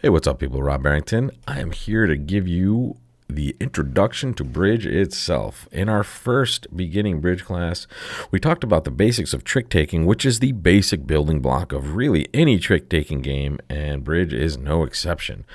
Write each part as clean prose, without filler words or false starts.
Hey, what's up, people? Rob Barrington. I am here to give you the introduction to bridge itself. In our first beginning bridge class, we talked about the basics of trick taking, which is the basic building block of really any trick taking game, and bridge is no exception.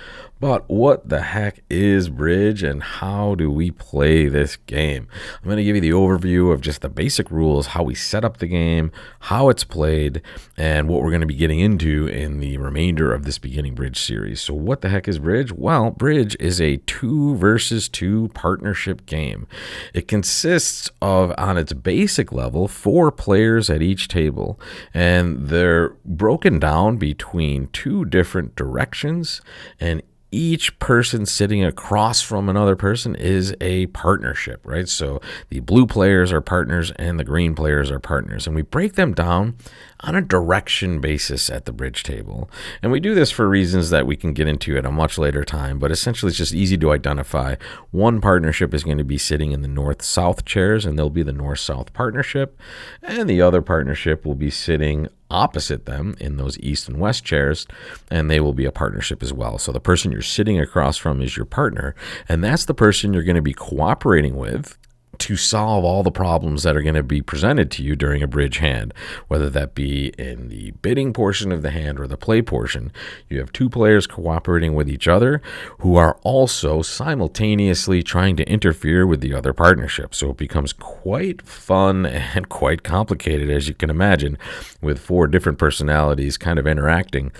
But what the heck is bridge and how do we play this game? I'm going to give you the overview of just the basic rules, how we set up the game, how it's played, and what we're going to be getting into in the remainder of this beginning bridge series. So what the heck is bridge? Well, bridge is a 2 versus 2 partnership game. It consists of, on its basic level, 4 players at each table, and they're broken down between 2 different directions, and each person sitting across from another person is a partnership, right? So the blue players are partners and the green players are partners. And we break them down on a direction basis at the bridge table. And we do this for reasons that we can get into at a much later time, but essentially it's just easy to identify. One partnership is going to be sitting in the north-south chairs, and they'll be the north-south partnership. And the other partnership will be sitting opposite them in those east and west chairs, and they will be a partnership as well. So the person you're sitting across from is your partner, and that's the person you're going to be cooperating with to solve all the problems that are going to be presented to you during a bridge hand, whether that be in the bidding portion of the hand or the play portion. You have 2 players cooperating with each other who are also simultaneously trying to interfere with the other partnership. So it becomes quite fun and quite complicated, as you can imagine, with 4 different personalities kind of interacting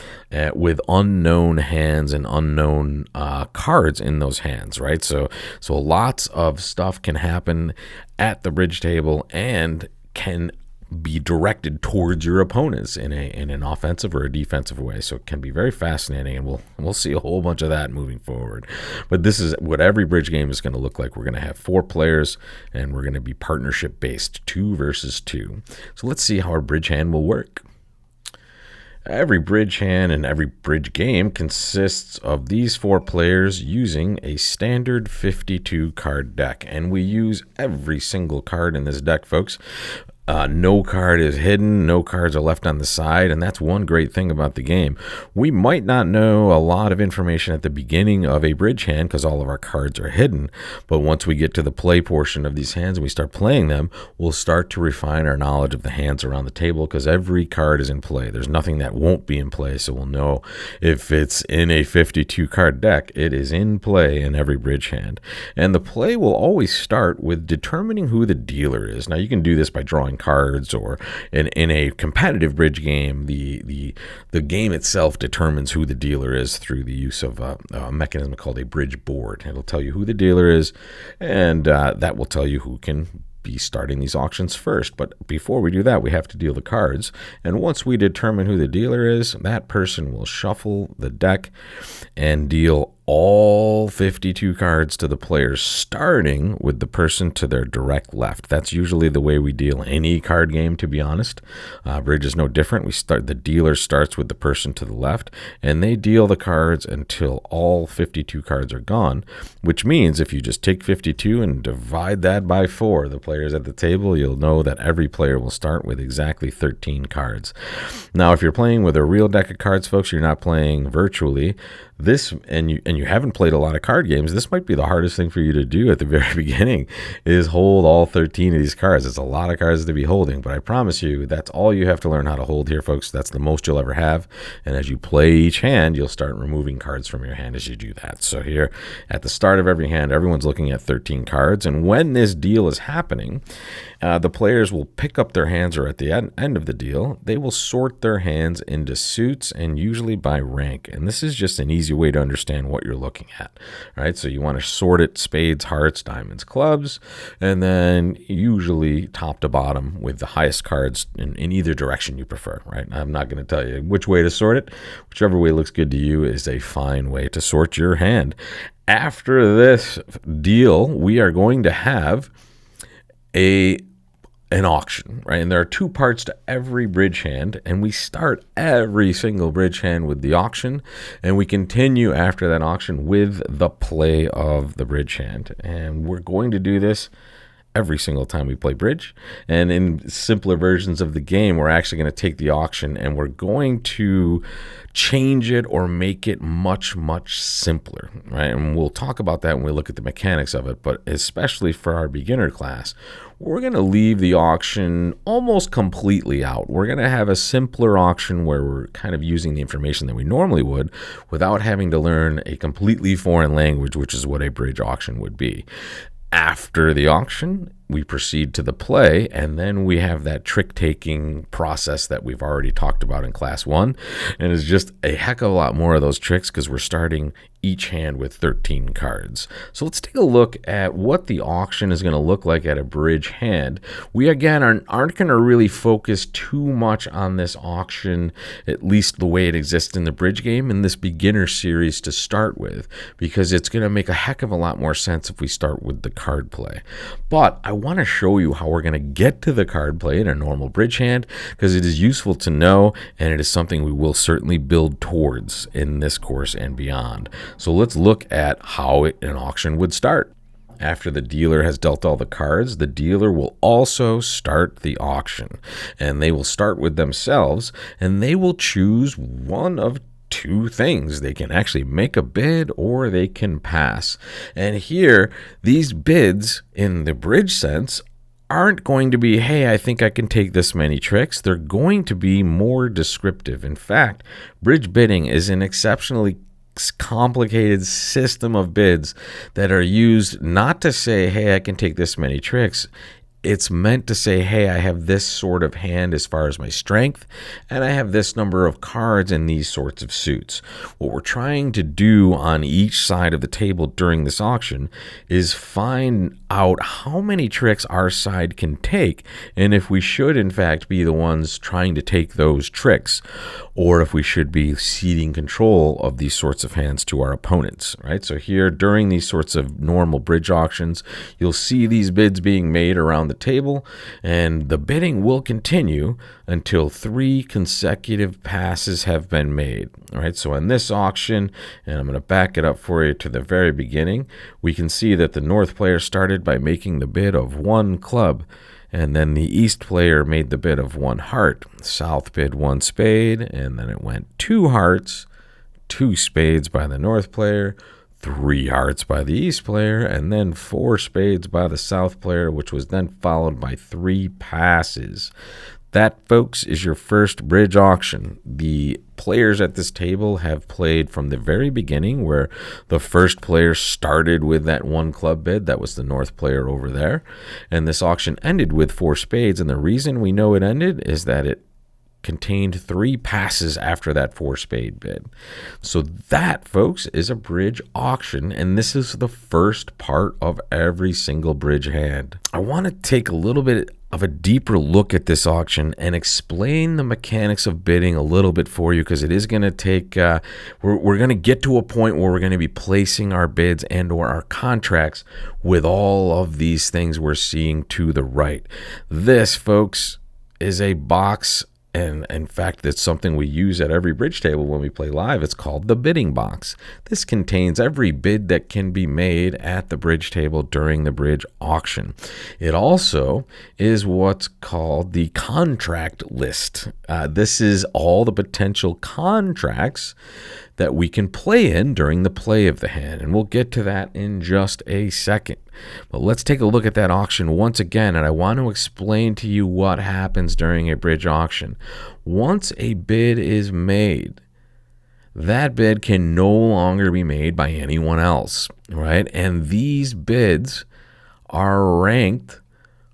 with unknown hands and unknown cards in those hands, right? So lots of stuff can happen at the bridge table and can be directed towards your opponents in an offensive or a defensive way. So it can be very fascinating, and we'll see a whole bunch of that moving forward. But this is what every bridge game is going to look like. We're going to have 4 players, and we're going to be partnership based, 2 versus 2. So let's see how our bridge hand will work. Every bridge hand and every bridge game consists of these 4 players using a standard 52 card deck. And we use every single card in this deck, folks. No card is hidden, no cards are left on the side, and that's one great thing about the game. We might not know a lot of information at the beginning of a bridge hand because all of our cards are hidden, but once we get to the play portion of these hands and we start playing them, we'll start to refine our knowledge of the hands around the table because every card is in play. There's nothing that won't be in play, so we'll know if it's in a 52 card deck, it is in play in every bridge hand. And the play will always start with determining who the dealer is. Now, you can do this by drawing cards, or in a competitive bridge game, the game itself determines who the dealer is through the use of a mechanism called a bridge board. It'll tell you who the dealer is, and that will tell you who can be starting these auctions first. But before we do that, we have to deal the cards, and once we determine who the dealer is, that person will shuffle the deck and deal all 52 cards to the players, starting with the person to their direct left. That's usually the way we deal any card game, to be honest. Bridge is no different. The dealer starts with the person to the left, and they deal the cards until all 52 cards are gone, which means if you just take 52 and divide that by 4, the players at the table, you'll know that every player will start with exactly 13 cards. Now, if you're playing with a real deck of cards, folks, you're not playing virtually. This, and you haven't played a lot of card games, this might be the hardest thing for you to do at the very beginning, is hold all 13 of these cards. It's a lot of cards to be holding, but I promise you that's all you have to learn how to hold here, folks. That's the most you'll ever have, and as you play each hand, you'll start removing cards from your hand as you do that. So here, at the start of every hand, everyone's looking at 13 cards, and when this deal is happening, the players will pick up their hands, or at the end of the deal, they will sort their hands into suits, and usually by rank, and this is just an easy way to understand what you're looking at, right? So you want to sort it spades, hearts, diamonds, clubs, and then usually top to bottom with the highest cards in either direction you prefer, right? I'm not going to tell you which way to sort it. Whichever way looks good to you is a fine way to sort your hand. After this deal, we are going to have an auction, right? And there are 2 parts to every bridge hand, and we start every single bridge hand with the auction, and we continue after that auction with the play of the bridge hand. And we're going to do this every single time we play bridge. And in simpler versions of the game, we're actually going to take the auction and we're going to change it or make it much, much simpler, right? And we'll talk about that when we look at the mechanics of it. But especially for our beginner class, we're going to leave the auction almost completely out. We're going to have a simpler auction where we're kind of using the information that we normally would without having to learn a completely foreign language, which is what a bridge auction would be. After the auction, we proceed to the play, and then we have that trick-taking process that we've already talked about in class 1. And it's just a heck of a lot more of those tricks because we're starting each hand with 13 cards. So let's take a look at what the auction is going to look like at a bridge hand. We, again, aren't going to really focus too much on this auction, at least the way it exists in the bridge game, in this beginner series to start with, because it's going to make a heck of a lot more sense if we start with the card play. But I want to show you how we're going to get to the card play in a normal bridge hand because it is useful to know, and it is something we will certainly build towards in this course and beyond. So let's look at how an auction would start. After the dealer has dealt all the cards, the dealer will also start the auction, and they will start with themselves, and they will choose one of two things. They can actually make a bid or they can pass. And here, these bids in the bridge sense aren't going to be, hey, I think I can take this many tricks. They're going to be more descriptive. In fact, bridge bidding is an exceptionally complicated system of bids that are used not to say, hey, I can take this many tricks. It's meant to say, hey, I have this sort of hand as far as my strength, and I have this number of cards in these sorts of suits. What we're trying to do on each side of the table during this auction is find out how many tricks our side can take, and if we should, in fact, be the ones trying to take those tricks, or if we should be ceding control of these sorts of hands to our opponents, right? So here, during these sorts of normal bridge auctions, you'll see these bids being made around the table, and the bidding will continue until 3 consecutive passes have been made. All right, so in this auction, and I'm going to back it up for you to the very beginning, we can see that the North player started by making the bid of 1 club, and then the East player made the bid of 1 heart. South bid 1 spade, and then it went 2 hearts, 2 spades by the North player, 3 hearts by the East player, and then 4 spades by the South player, which was then followed by 3 passes. That, folks, is your first bridge auction. The players at this table have played from the very beginning, where the first player started with that 1 club bid. That was the North player over there. And this auction ended with 4 spades. And the reason we know it ended is that it contained 3 passes after that 4 spade bid. So that, folks, is a bridge auction, and this is the first part of every single bridge hand. I want to take a little bit of a deeper look at this auction and explain the mechanics of bidding a little bit for you, because it is going to take, we're going to get to a point where we're going to be placing our bids and or our contracts with all of these things we're seeing to the right. This, folks, is a box. And in fact, it's something we use at every bridge table when we play live. It's called the bidding box. This contains every bid that can be made at the bridge table during the bridge auction. It also is what's called the contract list. This is all the potential contracts that we can play in during the play of the hand, and we'll get to that in just a second. But let's take a look at that auction once again, and I want to explain to you what happens during a bridge auction. Once a bid is made, that bid can no longer be made by anyone else, right? And these bids are ranked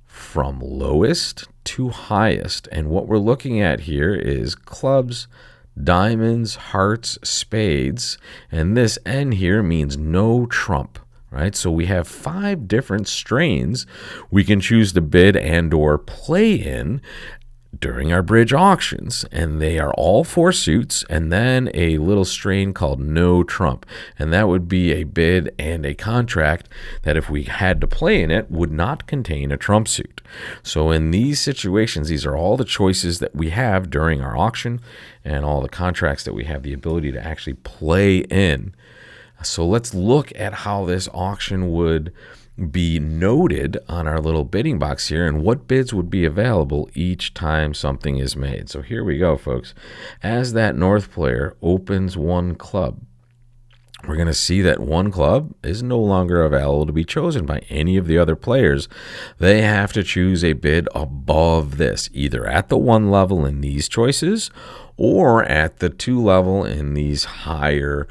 from lowest to highest, and what we're looking at here is clubs, diamonds, hearts, spades, and this N here means no trump, right? So we have 5 different strains we can choose to bid and or play in during our bridge auctions, and they are all 4 suits and then a little strain called no trump, and that would be a bid and a contract that if we had to play in it would not contain a trump suit. So in these situations, these are all the choices that we have during our auction and all the contracts that we have the ability to actually play in. So let's look at how this auction would be noted on our little bidding box here, and what bids would be available each time something is made. So here we go, folks. As that north player opens one club, we're going to see that one club is no longer available to be chosen by any of the other players. They have to choose a bid above this, either at the 1 level in these choices or at the 2 level in these higher,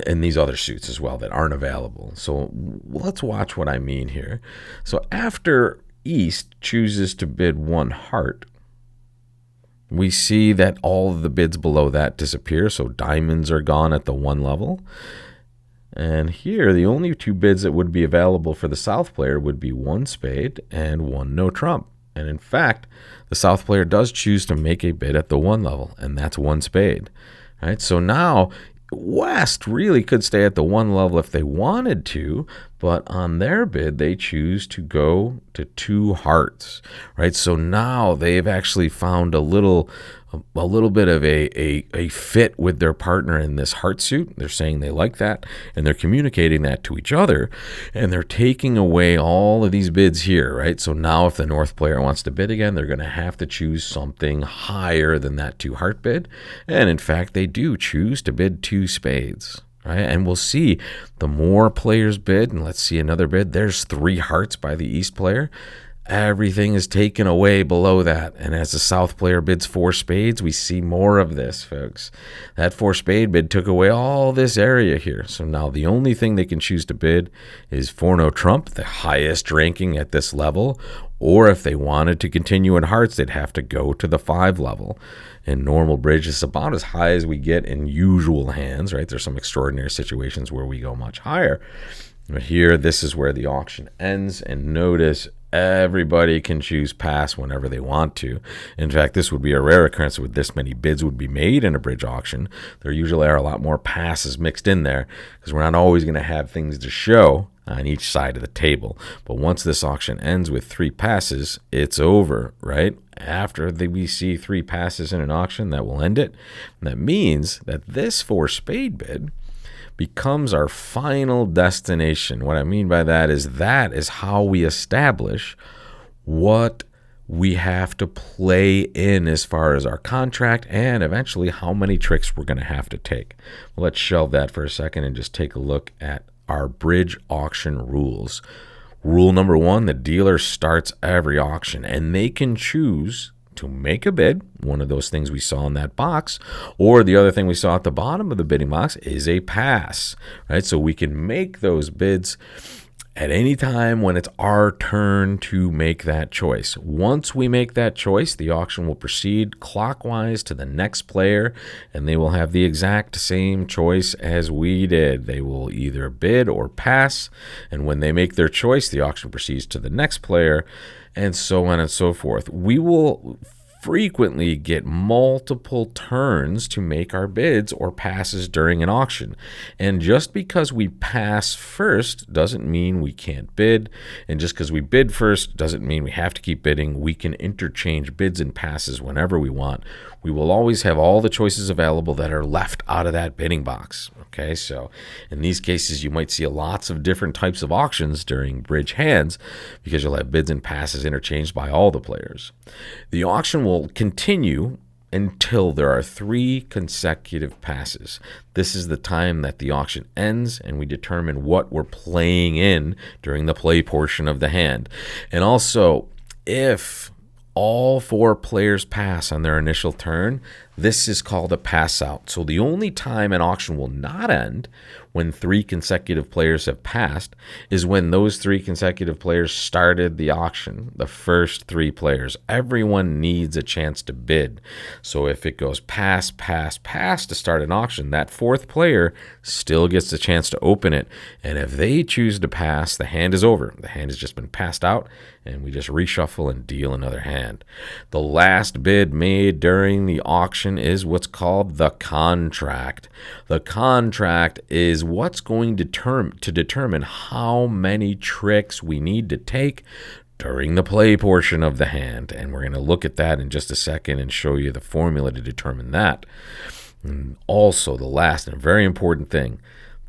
in these other suits as well that aren't available. So let's watch what I mean here. So after East chooses to bid 1 heart, we see that all of the bids below that disappear, so diamonds are gone at the 1 level. And here, the only 2 bids that would be available for the south player would be 1 spade and 1 no trump. And in fact, the south player does choose to make a bid at the 1 level, and that's 1 spade. All right, so now West really could stay at the 1 level if they wanted to, but on their bid, they choose to go to 2 hearts, right? So now they've actually found a little bit of a fit with their partner in this heart suit. They're saying they like that, and they're communicating that to each other, and they're taking away all of these bids here, right? So now if the north player wants to bid again, they're going to have to choose something higher than that 2 heart bid. And in fact, they do choose to bid 2 spades. Right? And we'll see the more players bid, and let's see another bid. There's 3 hearts by the east player. Everything is taken away below that. And as the south player bids 4 spades, we see more of this, folks. That 4 spade bid took away all this area here. So now the only thing they can choose to bid is 4 no trump, the highest ranking at this level. Or if they wanted to continue in hearts, they'd have to go to the 5 level. In normal bridge, it's about as high as we get in usual hands, right? There's some extraordinary situations where we go much higher. But here, this is where the auction ends. And notice everybody can choose pass whenever they want to. In fact, this would be a rare occurrence with this many bids would be made in a bridge auction. There usually are a lot more passes mixed in there because we're not always going to have things to show on each side of the table. But once this auction ends with 3 passes, it's over, right? After we see 3 passes in an auction, that will end it. And that means that this 4 spade bid becomes our final destination. What I mean by that is how we establish what we have to play in as far as our contract and eventually how many tricks we're going to have to take. Well, let's shelve that for a second and just take a look at our bridge auction rules. Rule number 1, the dealer starts every auction and they can choose to make a bid, one of those things we saw in that box, or the other thing we saw at the bottom of the bidding box is a pass, right? So we can make those bids at any time when it's our turn to make that choice. Once we make that choice, the auction will proceed clockwise to the next player, and they will have the exact same choice as we did. They will either bid or pass, and when they make their choice, the auction proceeds to the next player, and so on and so forth. We will frequently get multiple turns to make our bids or passes during an auction. And just because we pass first doesn't mean we can't bid. And just because we bid first doesn't mean we have to keep bidding. We can interchange bids and passes whenever we want. We will always have all the choices available that are left out of that bidding box. Okay, so in these cases, you might see lots of different types of auctions during bridge hands because you'll have bids and passes interchanged by all the players. The auction will continue until there are 3 consecutive passes. This is the time that the auction ends and we determine what we're playing in during the play portion of the hand. And also, if all 4 players pass on their initial turn, this is called a pass out. So the only time an auction will not end when 3 consecutive players have passed is when those 3 consecutive players started the auction, the first 3 players. Everyone needs a chance to bid. So if it goes pass, pass, pass to start an auction, that 4th player still gets a chance to open it. And if they choose to pass, the hand is over. The hand has just been passed out, and we just reshuffle and deal another hand. The last bid made during the auction is what's called the contract. The contract is what's going to determine how many tricks we need to take during the play portion of the hand. And we're going to look at that in just a second and show you the formula to determine that. And also, the last and very important thing,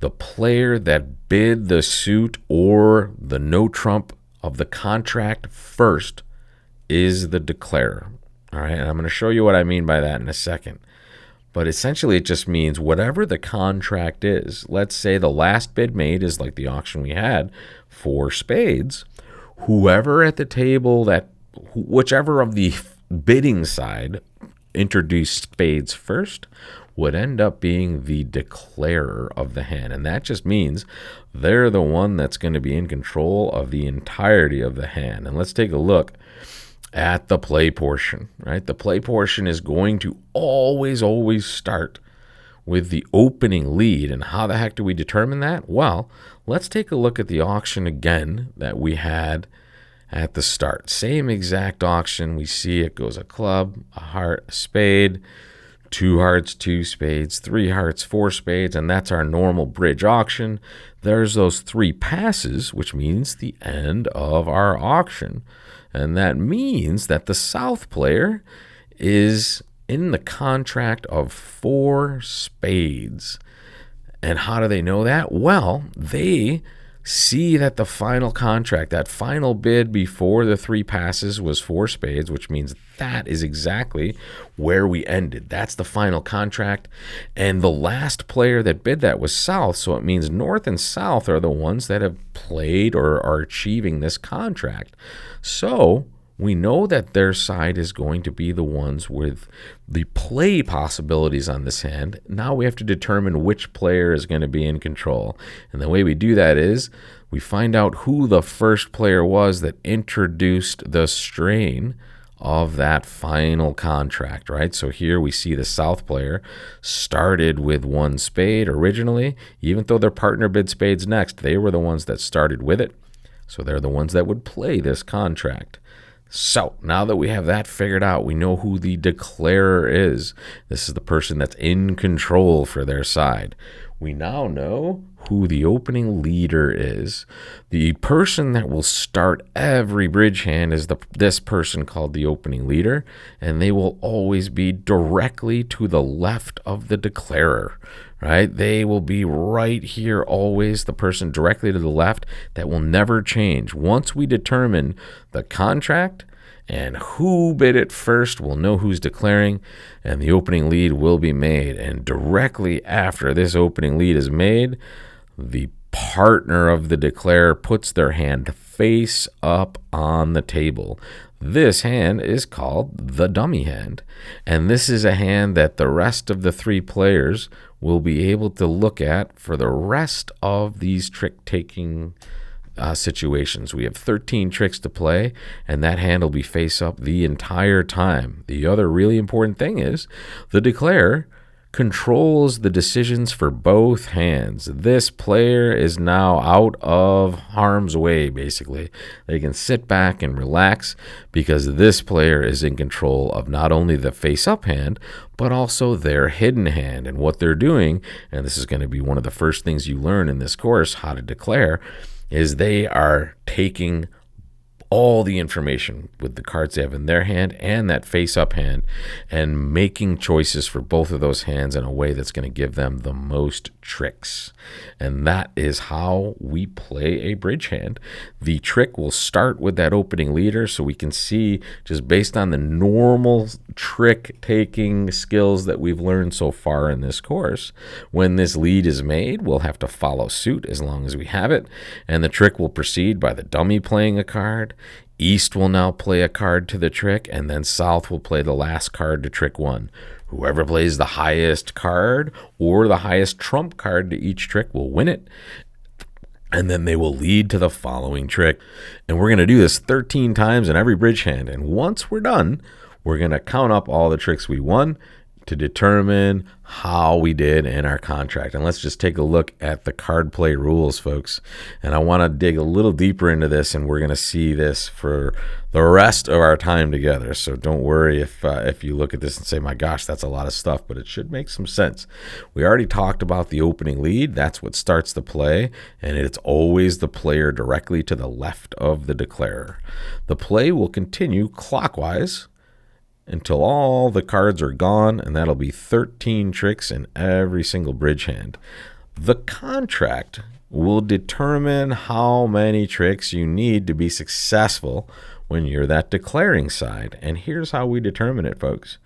the player that bid the suit or the no trump of the contract first is the declarer. All right, and I'm going to show you what I mean by that in a second. But essentially, it just means whatever the contract is. Let's say the last bid made is like the auction we had for spades. Whoever at the table whichever of the bidding side introduced spades first would end up being the declarer of the hand. And that just means they're the one that's going to be in control of the entirety of the hand. And let's take a look at the play portion, right? The play portion is going to always start with the opening lead. And how the heck do we determine that? Well, let's take a look at the auction again that we had at the start. Same exact auction. We see it goes a club, a heart, a spade, 2 hearts, 2 spades, 3 hearts, 4 spades, and that's our normal bridge auction. There's those 3 passes, which means the end of our auction. And that means that the south player is in the contract of 4 spades. And how do they know that? Well, they see that the final contract, that final bid before the 3 passes was 4 spades, which means that is exactly where we ended. That's the final contract. And the last player that bid that was south, so it means north and south are the ones that have played or are achieving this contract. So we know that their side is going to be the ones with the play possibilities on this hand. Now we have to determine which player is going to be in control. And the way we do that is we find out who the first player was that introduced the strain of that final contract, right? So here we see the south player started with 1 spade originally. Even though their partner bid spades next, they were the ones that started with it. So they're the ones that would play this contract. So now that we have that figured out, we know who the declarer is. This is the person that's in control for their side. We now know who the opening leader is. The person that will start every bridge hand is this person called the opening leader, and they will always be directly to the left of the declarer, right? They will be right here always, the person directly to the left. That will never change. Once we determine the contract and who bid it first, we'll know who's declaring, and the opening lead will be made. And directly after this opening lead is made, the partner of the declarer puts their hand face up on the table. This hand is called the dummy hand, and this is a hand that the rest of the 3 players will be able to look at for the rest of these trick-taking situations. We have 13 tricks to play, and that hand will be face up the entire time. The other really important thing is the declarer controls the decisions for both hands. This player is now out of harm's way, basically. They can sit back and relax because this player is in control of not only the face-up hand, but also their hidden hand. And what they're doing, and this is going to be one of the first things you learn in this course, how to declare, is they are taking all the information with the cards they have in their hand and that face-up hand and making choices for both of those hands in a way that's going to give them the most tricks. And that is how we play a bridge hand. The trick will start with that opening leader, so we can see just based on the normal trick-taking skills that we've learned so far in this course, when this lead is made, we'll have to follow suit as long as we have it, and the trick will proceed by the dummy playing a card. East will now play a card to the trick, and then South will play the last card to trick 1. Whoever plays the highest card or the highest trump card to each trick will win it, and then they will lead to the following trick. And we're going to do this 13 times in every bridge hand, and once we're done, we're going to count up all the tricks we won to determine how we did in our contract. And let's just take a look at the card play rules, folks. And I want to dig a little deeper into this, and we're going to see this for the rest of our time together. So don't worry if you look at this and say, my gosh, that's a lot of stuff, but it should make some sense. We already talked about the opening lead. That's what starts the play, and it's always the player directly to the left of the declarer. The play will continue clockwise until all the cards are gone, and that'll be 13 tricks in every single bridge hand. The contract will determine how many tricks you need to be successful when you're that declaring side. And here's how we determine it, folks.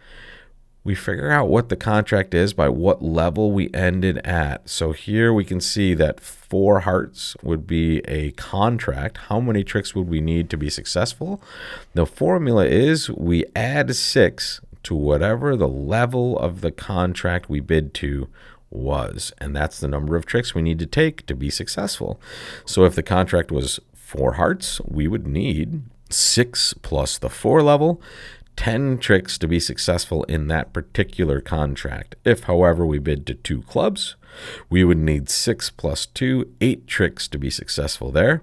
We figure out what the contract is by what level we ended at. So here we can see that 4 hearts would be a contract. How many tricks would we need to be successful? The formula is we add 6 to whatever the level of the contract we bid to was, and that's the number of tricks we need to take to be successful. So if the contract was 4 hearts, we would need 6 plus the 4 level, 10 tricks to be successful in that particular contract. If, however, we bid to 2 clubs, we would need 6 plus 2, 8 tricks to be successful there.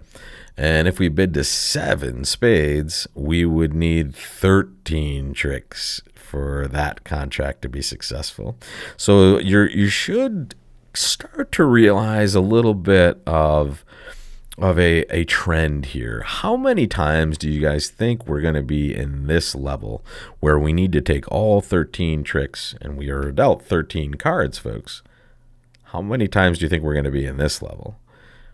And if we bid to 7 spades, we would need 13 tricks for that contract to be successful. So you should start to realize a little bit of a trend here. How many times do you guys think we're going to be in this level where we need to take all 13 tricks and we are dealt 13 cards, folks? How many times do you think we're going to be in this level?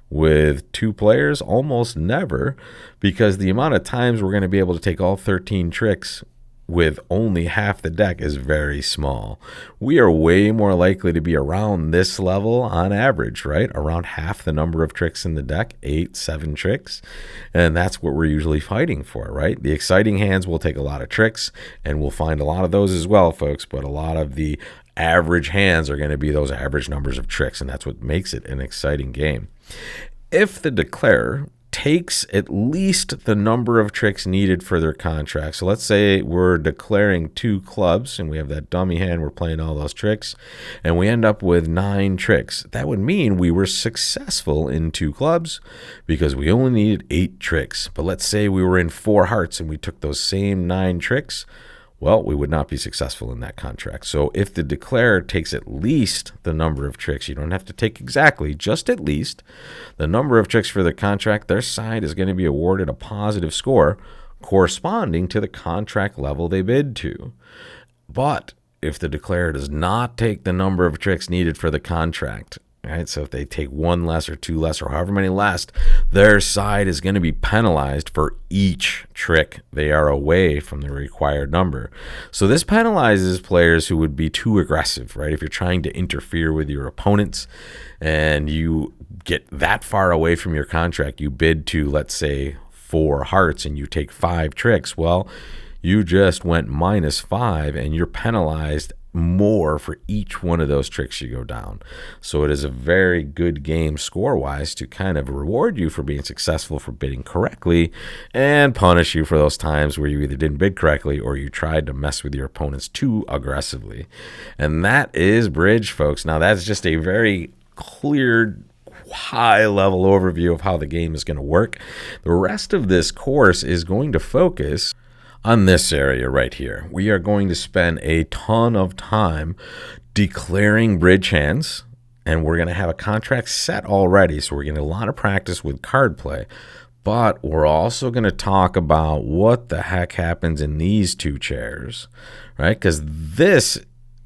With 2 players, almost never, because the amount of times we're going to be able to take all 13 tricks with only half the deck is very small. We are way more likely to be around this level on average, right? Around half the number of tricks in the deck, 8, 7 tricks. And that's what we're usually fighting for, right? The exciting hands will take a lot of tricks, and we'll find a lot of those as well, folks. But a lot of the average hands are going to be those average numbers of tricks, and that's what makes it an exciting game. If the declarer takes at least the number of tricks needed for their contract. So let's say we're declaring 2 clubs and we have that dummy hand, we're playing all those tricks, and we end up with 9 tricks. That would mean we were successful in 2 clubs because we only needed 8 tricks. But let's say we were in 4 hearts and we took those same 9 tricks. Well, we would not be successful in that contract. So if the declarer takes at least the number of tricks, you don't have to take exactly, just at least the number of tricks for the contract, their side is going to be awarded a positive score corresponding to the contract level they bid to. But if the declarer does not take the number of tricks needed for the contract, right? So if they take 1 less or 2 less or however many less, their side is going to be penalized for each trick they are away from the required number. So this penalizes players who would be too aggressive, right? If you're trying to interfere with your opponents and you get that far away from your contract, you bid to, let's say, 4 hearts and you take 5 tricks, well, you just went -5 and you're penalized more for each one of those tricks you go down. So it is a very good game score-wise to kind of reward you for being successful, for bidding correctly, and punish you for those times where you either didn't bid correctly or you tried to mess with your opponents too aggressively. And that is bridge, folks. Now, that's just a very clear, high-level overview of how the game is going to work. The rest of this course is going to focus on this area right here. We are going to spend a ton of time declaring bridge hands, and we're going to have a contract set already, so we're getting a lot of practice with card play. But we're also going to talk about what the heck happens in these 2 chairs, right? Because this,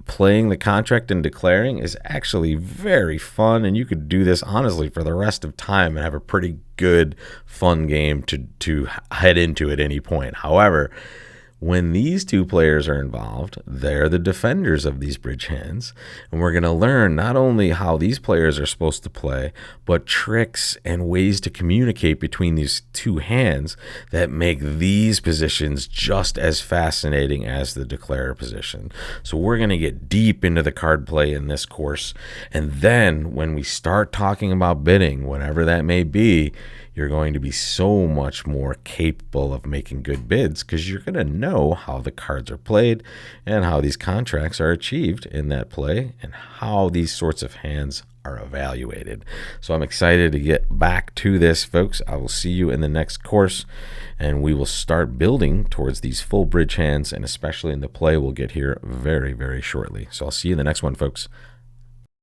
playing the contract and declaring, is actually very fun, and you could do this honestly for the rest of time and have a pretty good fun game to head into at any point. However, when these 2 players are involved, they're the defenders of these bridge hands, and we're going to learn not only how these players are supposed to play, but tricks and ways to communicate between these 2 hands that make these positions just as fascinating as the declarer position. So we're going to get deep into the card play in this course, and then when we start talking about bidding, whenever that may be, you're going to be so much more capable of making good bids because you're going to know how the cards are played and how these contracts are achieved in that play and how these sorts of hands are evaluated. So I'm excited to get back to this, folks. I will see you in the next course, and we will start building towards these full bridge hands, and especially in the play we'll get here very, very shortly. So I'll see you in the next one, folks.